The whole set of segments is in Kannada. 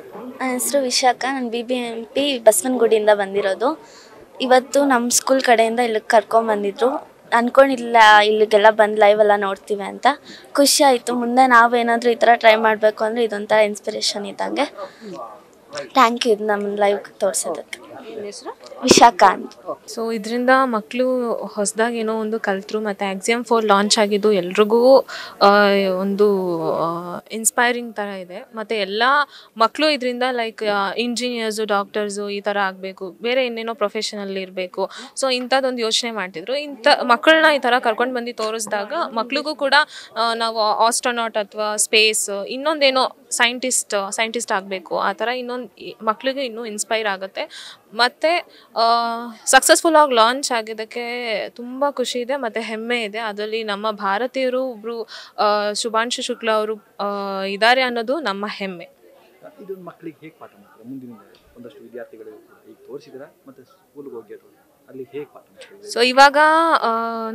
ನನ್ನ ಹೆಸರು ವಿಶಾಖ. ನಾನು BBMP ಬಸವನಗುಡಿಯಿಂದ ಬಂದಿರೋದು. ಇವತ್ತು ನಮ್ಮ ಸ್ಕೂಲ್ ಕಡೆಯಿಂದ ಇಲ್ಲಿಗೆ ಕರ್ಕೊಂಬಂದಿದ್ರು. ಅಂದ್ಕೊಂಡಿಲ್ಲ ಇಲ್ಲಿಗೆಲ್ಲ ಬಂದು ಲೈವೆಲ್ಲ ನೋಡ್ತೀವಿ ಅಂತ. ಖುಷಿ ಆಯಿತು. ಮುಂದೆ ನಾವೇನಾದರೂ ಈ ಥರ ಟ್ರೈ ಮಾಡಬೇಕು ಅಂದರೆ ಇದೊಂಥರ ಇನ್ಸ್ಪಿರೇಷನ್ ಇದ್ದಂಗೆ. ಥ್ಯಾಂಕ್ ಯು ಇದು ನಮ್ಮ ಲೈವ್ ತೋರಿಸೋದಕ್ಕೆ. ವಿಶಾಖ ಅಂತ. ಸೊ ಇದರಿಂದ ಮಕ್ಕಳು ಹೊಸದಾಗಿ ಏನೋ ಒಂದು ಕಲಿತರು ಮತ್ತು Axiom 4 ಲಾಂಚ್ ಆಗಿದ್ದು ಎಲ್ರಿಗೂ ಒಂದು ಇನ್ಸ್ಪೈರಿಂಗ್ ಥರ ಇದೆ. ಮತ್ತು ಎಲ್ಲ ಮಕ್ಕಳು ಇದರಿಂದ ಲೈಕ್ ಇಂಜಿನಿಯರ್ಸು, ಡಾಕ್ಟರ್ಸು ಈ ಥರ ಆಗಬೇಕು, ಬೇರೆ ಇನ್ನೇನೋ ಪ್ರೊಫೆಷನಲ್ಲಿ ಇರಬೇಕು. ಸೊ ಇಂಥದ್ದೊಂದು ಯೋಚನೆ ಮಾಡ್ತಿದ್ರು. ಇಂಥ ಮಕ್ಕಳನ್ನ ಈ ಥರ ಕರ್ಕೊಂಡು ಬಂದು ತೋರಿಸಿದಾಗ ಮಕ್ಳಿಗೂ ಕೂಡ ನಾವು ಆಸ್ಟ್ರೋನಾಟ್ ಅಥವಾ ಸ್ಪೇಸ್ ಇನ್ನೊಂದೇನೋ ಸೈಂಟಿಸ್ಟ್ ಆಗಬೇಕು ಆ ಥರ ಇನ್ನೊಂದು ಮಕ್ಕಳಿಗೆ ಇನ್ನೂ ಇನ್ಸ್ಪೈರ್ ಆಗುತ್ತೆ. ಮತ್ತು ಸಕ್ಸಸ್ಫುಲ್ಲಾಗಿ ಲಾಂಚ್ ಆಗಿದ್ದಕ್ಕೆ ತುಂಬ ಖುಷಿ ಇದೆ ಮತ್ತು ಹೆಮ್ಮೆ ಇದೆ. ಅದರಲ್ಲಿ ನಮ್ಮ ಭಾರತೀಯರು ಒಬ್ಬರು ಶುಭಾಂಶು ಶುಕ್ಲಾ ಅವರು ಇದ್ದಾರೆ ಅನ್ನೋದು ನಮ್ಮ ಹೆಮ್ಮೆ. ಇದೊಂದು ಮಕ್ಕಳಿಗೆ ಹೇಗೆ ಪಾಠ ಮಾಡ್ತಾರೆ ಮುಂದಿನ ಒಂದಷ್ಟು ವಿದ್ಯಾರ್ಥಿಗಳು ಈಗ ತೋರಿಸಿದ್ರೆ ಮತ್ತು ಸ್ಕೂಲ್ಗೆ ಹೋಗಿದ್ರು ಅಲ್ಲಿ ಹೇಗೆ ಪಾಠ ಮಾಡ್ತಾರೆ? ಸೊ ಇವಾಗ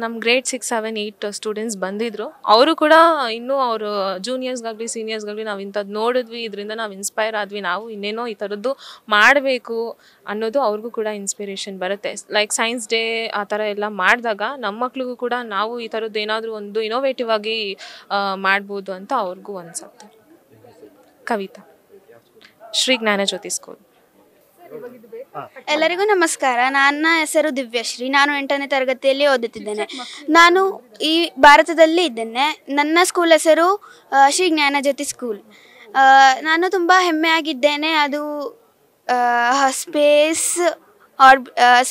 ನಮ್ಮ ಗ್ರೇಡ್ 6, 7, 8 ಸ್ಟೂಡೆಂಟ್ಸ್ ಬಂದಿದ್ರು. ಅವರು ಕೂಡ ಇನ್ನೂ ಅವರು ಜೂನಿಯರ್ಸ್ಗಾಗಲಿ ಸೀನಿಯರ್ಸ್ಗಾಗಲಿ ನಾವು ಇಂಥದ್ದು ನೋಡಿದ್ವಿ, ಇದರಿಂದ ನಾವು ಇನ್ಸ್ಪೈರ್ ಆದ್ವಿ, ನಾವು ಇನ್ನೇನೋ ಈ ಥರದ್ದು ಮಾಡಬೇಕು ಅನ್ನೋದು ಅವ್ರಿಗೂ ಕೂಡ ಇನ್ಸ್ಪಿರೇಷನ್ ಬರುತ್ತೆ. ಲೈಕ್ ಸೈನ್ಸ್ ಡೇ ಆ ಥರ ಎಲ್ಲ ಮಾಡಿದಾಗ ನಮ್ಮ ಮಕ್ಳಿಗೂ ಕೂಡ ನಾವು ಈ ಥರದ್ದು ಏನಾದರೂ ಒಂದು ಇನೋವೇಟಿವ್ ಆಗಿ ಮಾಡ್ಬೋದು ಅಂತ ಅವ್ರಿಗೂ ಅನ್ಸುತ್ತೆ. ಕವಿತಾ, ಶ್ರೀ ಜ್ಞಾನಜ್ಯೋತಿ ಸ್ಕೂಲ್. ಎಲ್ಲರಿಗೂ ನಮಸ್ಕಾರ. ನನ್ನ ಹೆಸರು ದಿವ್ಯಶ್ರೀ. ನಾನು 8ನೇ ತರಗತಿಯಲ್ಲಿ ಓದುತ್ತಿದ್ದೇನೆ. ನಾನು ಈ ಭಾರತದಲ್ಲಿ ಇದ್ದೇನೆ. ನನ್ನ ಸ್ಕೂಲ್ ಹೆಸರು ಶ್ರೀ ಜ್ಞಾನಜ್ಯೋತಿ ಸ್ಕೂಲ್. ನಾನು ತುಂಬ ಹೆಮ್ಮೆಯಾಗಿದ್ದೇನೆ. ಅದು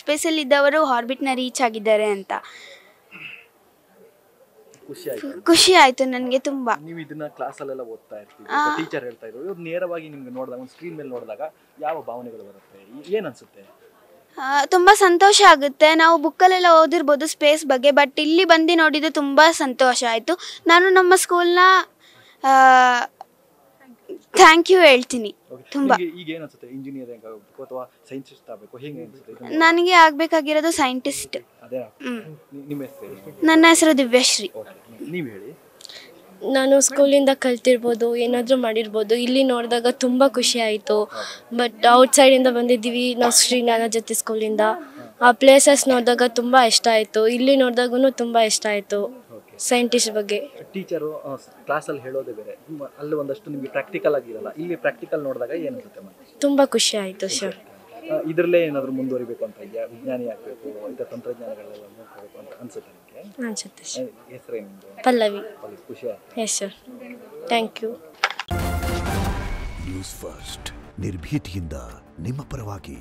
ಸ್ಪೇಸಲ್ಲಿದ್ದವರು ಆರ್ಬಿಟ್ನ ರೀಚ್ ಆಗಿದ್ದಾರೆ ಅಂತ. ಖುಷಿ ಆಯಿತು ನನಗೆ ತುಂಬ. ನೀವು ಇದನ್ನ ಕ್ಲಾಸಲ್ಲೆಲ್ಲ ಓದ್ತಾ ಇರ್ತೀವಿ, ಟೀಚರ್ ಹೇಳ್ತಾ ಇದ್ರು, ಇವ್ರು ನೇರವಾಗಿ ನಿಮ್ಗೆ ನೋಡಿದಾಗ ಒಂದು ಸ್ಕ್ರೀನ್ ಮೇಲೆ ನೋಡಿದಾಗ ಯಾವ ಭಾವನೆಗಳು ಬರುತ್ತೆ, ಏನು ಅನಿಸುತ್ತೆ? ತುಂಬ ಸಂತೋಷ ಆಗುತ್ತೆ. ನಾವು ಬುಕ್ಕಲ್ಲೆಲ್ಲ ಓದಿರ್ಬೋದು ಸ್ಪೇಸ್ ಬಗ್ಗೆ, ಬಟ್ ಇಲ್ಲಿ ಬಂದು ನೋಡಿದ್ದು ತುಂಬ ಸಂತೋಷ ಆಯಿತು. ನಾನು ನಮ್ಮ ಸ್ಕೂಲ್ನ ಥ್ಯಾಂಕ್ ಯು ಹೇಳ್ತೀನಿ ತುಂಬ. ಈಗ ಏನು ಅನ್ಸುತ್ತೆ? ಇಂಜಿನಿಯರಿಂಗ್ ಆಗಬೇಕು ಅಥವಾ ಸೈಂಟಿಸ್ಟ್ ಆಗಬೇಕು, ಹೇಗೆ ಅನ್ಸುತ್ತೆ? ನನಗೆ ಆಗಬೇಕಾಗಿರೋದು ಸೈಂಟಿಸ್ಟ್. ಅದೇ. ನಿಮ್ಮ ಹೆಸರು? ನನ್ನ ಹೆಸರು ದಿವ್ಯಶ್ರೀ. ನೀವು ಹೇಳಿ. ನಾನು ಸ್ಕೂಲಿಂದ ಕಲ್ತಿರ್ಬೋದು, ಏನಾದರೂ ಮಾಡಿರ್ಬೋದು. ಇಲ್ಲಿ ನೋಡಿದಾಗ ತುಂಬ ಖುಷಿ ಆಯಿತು. ಬಟ್ ಔಟ್ಸೈಡಿಂದ ಬಂದಿದ್ದೀವಿ ನಾವು ಶ್ರೀ ಜ್ಞಾನಜ್ಯೋತಿ ಸ್ಕೂಲಿಂದ. ಆ ಪ್ಲೇಸಸ್ ನೋಡಿದಾಗ ತುಂಬ ಇಷ್ಟ ಆಯಿತು. ಇಲ್ಲಿ ನೋಡಿದಾಗೂ ತುಂಬ ಇಷ್ಟ ಆಯಿತು ಸೈಂಟಿಸ್ಟ್ ಬಗ್ಗೆ. ಟೀಚರು ಕ್ಲಾಸಲ್ಲಿ ಹೇಳೋದೇ ಬೇರೆ, ಅಲ್ಲಿ ಒಂದಷ್ಟು ನಿಮಗೆ ಪ್ರಾಕ್ಟಿಕಲ್ ಆಗಿರಲ್ಲ. ಇಲ್ಲಿ ಪ್ರಾಕ್ಟಿಕಲ್ ನೋಡಿದಾಗ ಏನು ಅನ್ಸುತ್ತೆ? ತುಂಬ ಖುಷಿ ಆಯಿತು ಸರ್. ಇದರಲ್ಲೇ ಏನಾದರೂ ಮುಂದುವರಿಬೇಕು ಅಂತ ಇದೆಯಾ? ವಿಜ್ಞಾನಿ ಆಗಬೇಕು, ಇತರ ತಂತ್ರಜ್ಞಾನಗಳೆಲ್ಲ ನೋಡ್ಕೋಬೇಕು ಅಂತ ಅನ್ಸುತ್ತೆ ನಿಮಗೆ? ಅನ್ಸುತ್ತೆ ಸರ್. ಹೆಸರೇನು? ಪಲ್ಲವಿ. ಖುಷಿ ಆಯ್ತು. Yes sir, thank you. News first, ನಿರ್ಭೀತಿಯಿಂದ ನಿಮ್ಮ ಪರವಾಗಿ.